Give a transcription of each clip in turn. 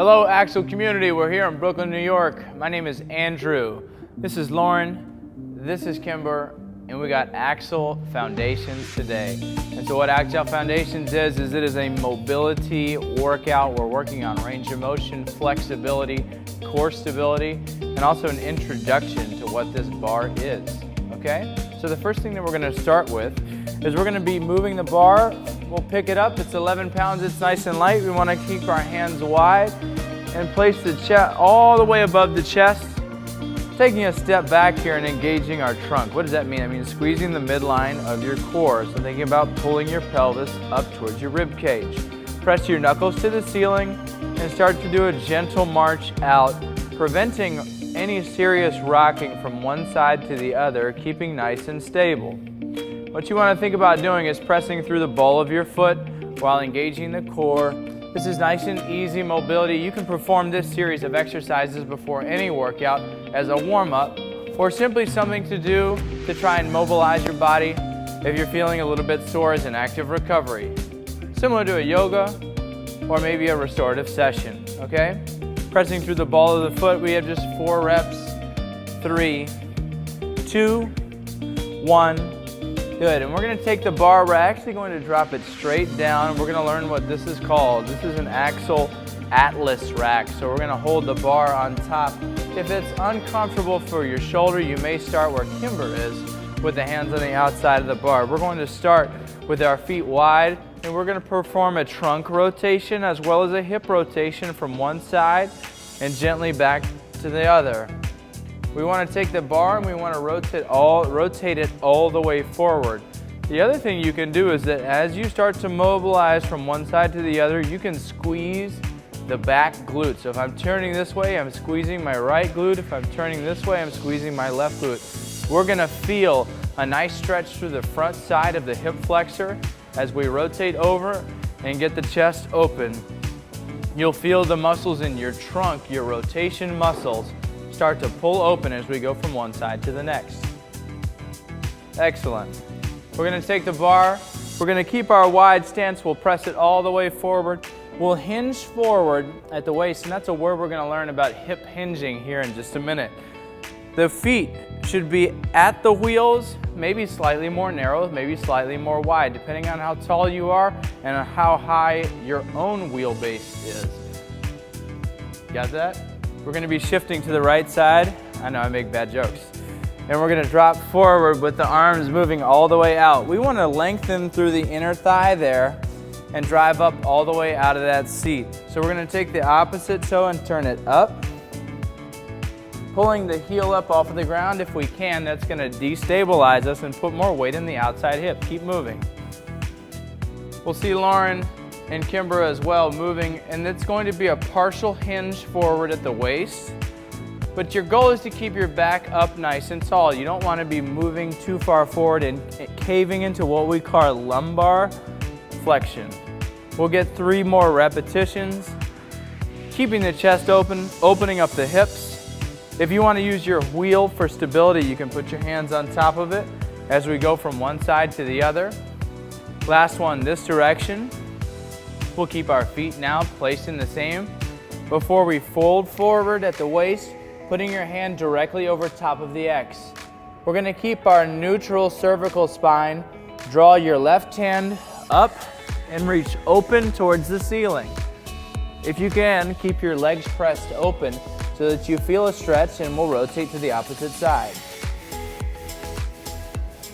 Hello Axl community, we're here in Brooklyn, New York. My name is Andrew. This is Lauren, this is Kimber, and we got Axl Foundations today. And so what Axl Foundations is it is a mobility workout. We're working on range of motion, flexibility, core stability, and also an introduction to what this bar is, okay? So the first thing that we're gonna start with is we're gonna be moving the bar. We'll pick it up, it's 11 pounds, it's nice and light. We wanna keep our hands wide and place the chest all the way above the chest, taking a step back here and engaging our trunk. What does that mean? I mean squeezing the midline of your core. So thinking about pulling your pelvis up towards your rib cage. Press your knuckles to the ceiling and start to do a gentle march out, preventing any serious rocking from one side to the other, keeping nice and stable. What you want to think about doing is pressing through the ball of your foot while engaging the core. This is nice and easy mobility. You can perform this series of exercises before any workout as a warm-up, or simply something to do to try and mobilize your body if you're feeling a little bit sore as an active recovery. Similar to a yoga or maybe a restorative session, okay? Pressing through the ball of the foot, we have just 4 reps. 3, 2, 1. Good, and we're gonna take the bar, we're actually going to drop it straight down. We're gonna learn what this is called. This is an Axl Atlas Rack. So we're gonna hold the bar on top. If it's uncomfortable for your shoulder, you may start where Kimber is with the hands on the outside of the bar. We're going to start with our feet wide, and we're gonna perform a trunk rotation as well as a hip rotation from one side and gently back to the other. We want to take the bar and we want to rotate it all the way forward. The other thing you can do is that as you start to mobilize from one side to the other, you can squeeze the back glute. So if I'm turning this way, I'm squeezing my right glute. If I'm turning this way, I'm squeezing my left glute. We're going to feel a nice stretch through the front side of the hip flexor as we rotate over and get the chest open. You'll feel the muscles in your trunk, your rotation muscles, start to pull open as we go from one side to the next. Excellent. We're going to take the bar, we're going to keep our wide stance, we'll press it all the way forward. We'll hinge forward at the waist, and that's a word we're going to learn about hip hinging here in just a minute. The feet should be at the wheels, maybe slightly more narrow, maybe slightly more wide, depending on how tall you are and on how high your own wheelbase is. Got that? We're going to be shifting to the right side. I know I make bad jokes. And we're going to drop forward with the arms moving all the way out. We want to lengthen through the inner thigh there and drive up all the way out of that seat. So we're going to take the opposite toe and turn it up. Pulling the heel up off of the ground if we can. That's going to destabilize us and put more weight in the outside hip. Keep moving. We'll see Lauren and Kimber as well moving, and it's going to be a partial hinge forward at the waist. But your goal is to keep your back up nice and tall. You don't want to be moving too far forward and caving into what we call lumbar flexion. We'll get 3 more repetitions. Keeping the chest open, opening up the hips. If you want to use your wheel for stability, you can put your hands on top of it as we go from one side to the other. Last one, this direction. We'll keep our feet now placed in the same. Before we fold forward at the waist, putting your hand directly over top of the X. We're going to keep our neutral cervical spine. Draw your left hand up and reach open towards the ceiling. If you can, keep your legs pressed open so that you feel a stretch, and we'll rotate to the opposite side.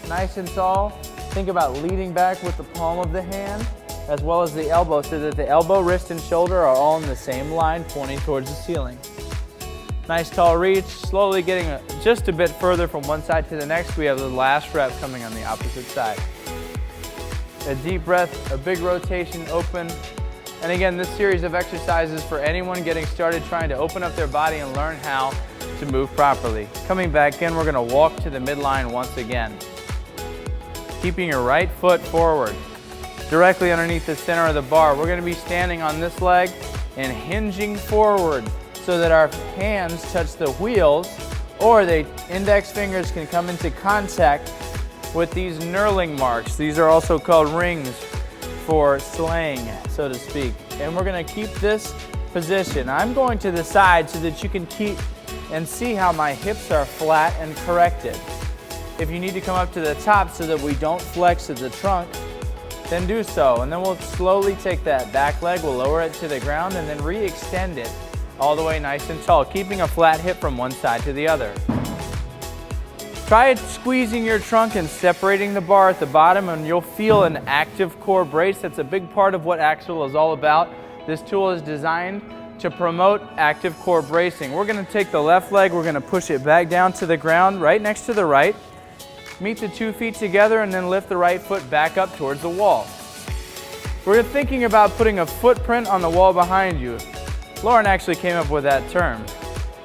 Nice and tall. Think about leaning back with the palm of the hand as well as the elbow, so that the elbow, wrist, and shoulder are all in the same line pointing towards the ceiling. Nice tall reach, slowly getting just a bit further from one side to the next. We have the last rep coming on the opposite side. A deep breath, a big rotation, open. And again, this series of exercises for anyone getting started trying to open up their body and learn how to move properly. Coming back in, we're gonna walk to the midline once again. Keeping your right foot forward, directly underneath the center of the bar. We're going to be standing on this leg and hinging forward so that our hands touch the wheels, or the index fingers can come into contact with these knurling marks. These are also called rings for slang, so to speak. And we're going to keep this position. I'm going to the side so that you can keep and see how my hips are flat and corrected. If you need to come up to the top so that we don't flex at the trunk, then do so. And then we'll slowly take that back leg, we'll lower it to the ground and then re-extend it all the way nice and tall, keeping a flat hip from one side to the other. Try squeezing your trunk and separating the bar at the bottom and you'll feel an active core brace. That's a big part of what Axl is all about. This tool is designed to promote active core bracing. We're going to take the left leg, we're going to push it back down to the ground right next to the right. Meet the 2 feet together and then lift the right foot back up towards the wall. We're thinking about putting a footprint on the wall behind you. Lauren actually came up with that term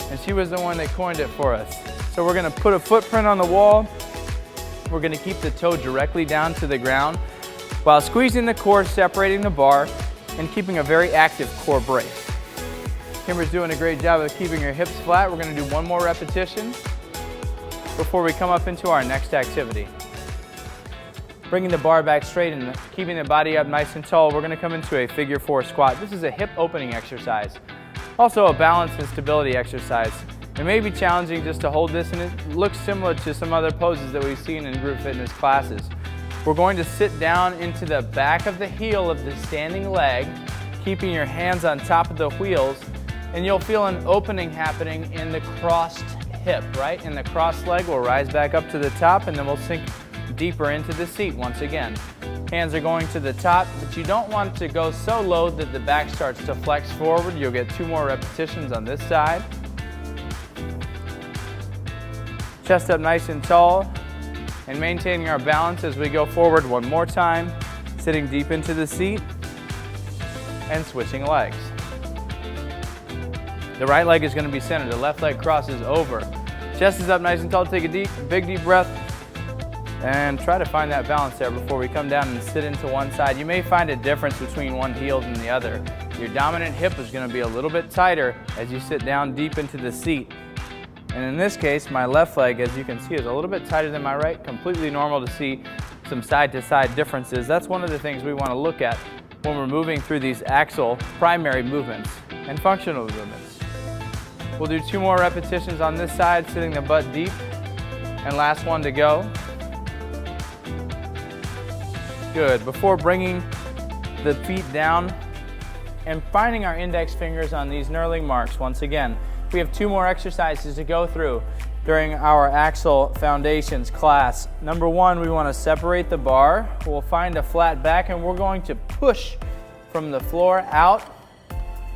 and she was the one that coined it for us. So we're going to put a footprint on the wall. We're going to keep the toe directly down to the ground while squeezing the core, separating the bar, and keeping a very active core brace. Kimber's doing a great job of keeping her hips flat. We're going to do one more repetition before we come up into our next activity. Bringing the bar back straight and keeping the body up nice and tall, we're going to come into a figure 4 squat. This is a hip opening exercise. Also a balance and stability exercise. It may be challenging just to hold this, and it looks similar to some other poses that we've seen in group fitness classes. We're going to sit down into the back of the heel of the standing leg, keeping your hands on top of the wheels, and you'll feel an opening happening in the crossed hip, right? And the crossed leg will rise back up to the top and then we'll sink deeper into the seat once again. Hands are going to the top, but you don't want to go so low that the back starts to flex forward. You'll get 2 more repetitions on this side. Chest up nice and tall and maintaining our balance as we go forward one more time, sitting deep into the seat and switching legs. The right leg is going to be centered. The left leg crosses over. Chest is up nice and tall. Take a big deep breath and try to find that balance there before we come down and sit into one side. You may find a difference between one heel and the other. Your dominant hip is going to be a little bit tighter as you sit down deep into the seat. And in this case, my left leg, as you can see, is a little bit tighter than my right. Completely normal to see some side-to-side differences. That's one of the things we want to look at when we're moving through these Axl primary movements and functional movements. We'll do 2 more repetitions on this side, sitting the butt deep, and last one to go. Good. Before bringing the feet down and finding our index fingers on these knurling marks once again, we have 2 more exercises to go through during our Axl Foundations class. Number 1, we want to separate the bar. We'll find a flat back and we're going to push from the floor out.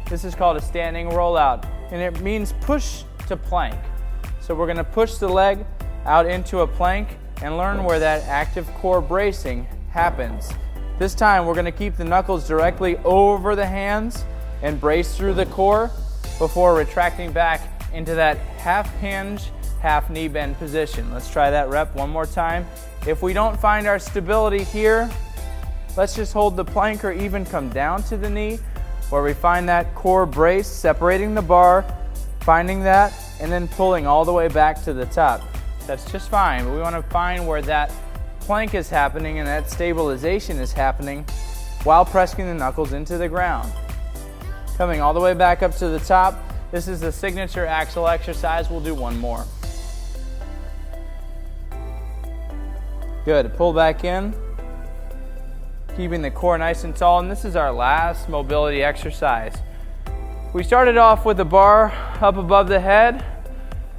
This is called a standing rollout, and it means push to plank. So we're going to push the leg out into a plank and learn where that active core bracing happens. This time we're going to keep the knuckles directly over the hands and brace through the core before retracting back into that half hinge, half knee bend position. Let's try that rep one more time. If we don't find our stability here, let's just hold the plank or even come down to the knee where we find that core brace, separating the bar, finding that, and then pulling all the way back to the top. That's just fine, but we want to find where that plank is happening and that stabilization is happening while pressing the knuckles into the ground. Coming all the way back up to the top. This is the signature Axl exercise. We'll do 1 more. Good. Pull back in, keeping the core nice and tall, and this is our last mobility exercise. We started off with the bar up above the head,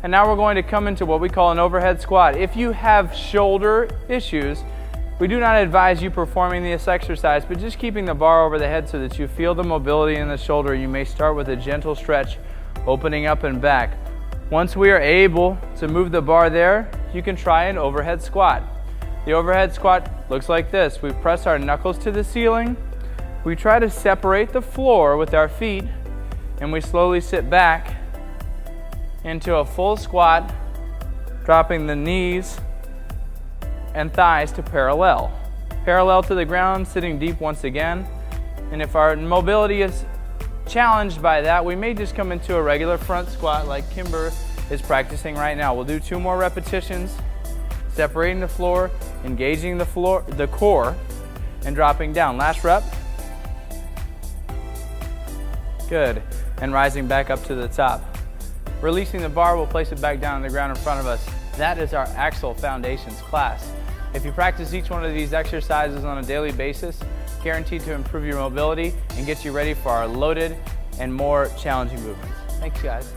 and now we're going to come into what we call an overhead squat. If you have shoulder issues, we do not advise you performing this exercise, but just keeping the bar over the head so that you feel the mobility in the shoulder. You may start with a gentle stretch, opening up and back. Once we are able to move the bar there, you can try an overhead squat. The overhead squat looks like this. We press our knuckles to the ceiling. We try to separate the floor with our feet, and we slowly sit back into a full squat, dropping the knees and thighs to parallel. Parallel to the ground, sitting deep once again. And if our mobility is challenged by that, we may just come into a regular front squat like Kimber is practicing right now. We'll do 2 more repetitions, separating the floor, engaging the core, and dropping down. Last rep. Good. and rising back up to the top. Releasing the bar, we'll place it back down on the ground in front of us. That is our Axl Foundations class. If you practice each one of these exercises on a daily basis, guaranteed to improve your mobility and get you ready for our loaded and more challenging movements. Thanks, guys.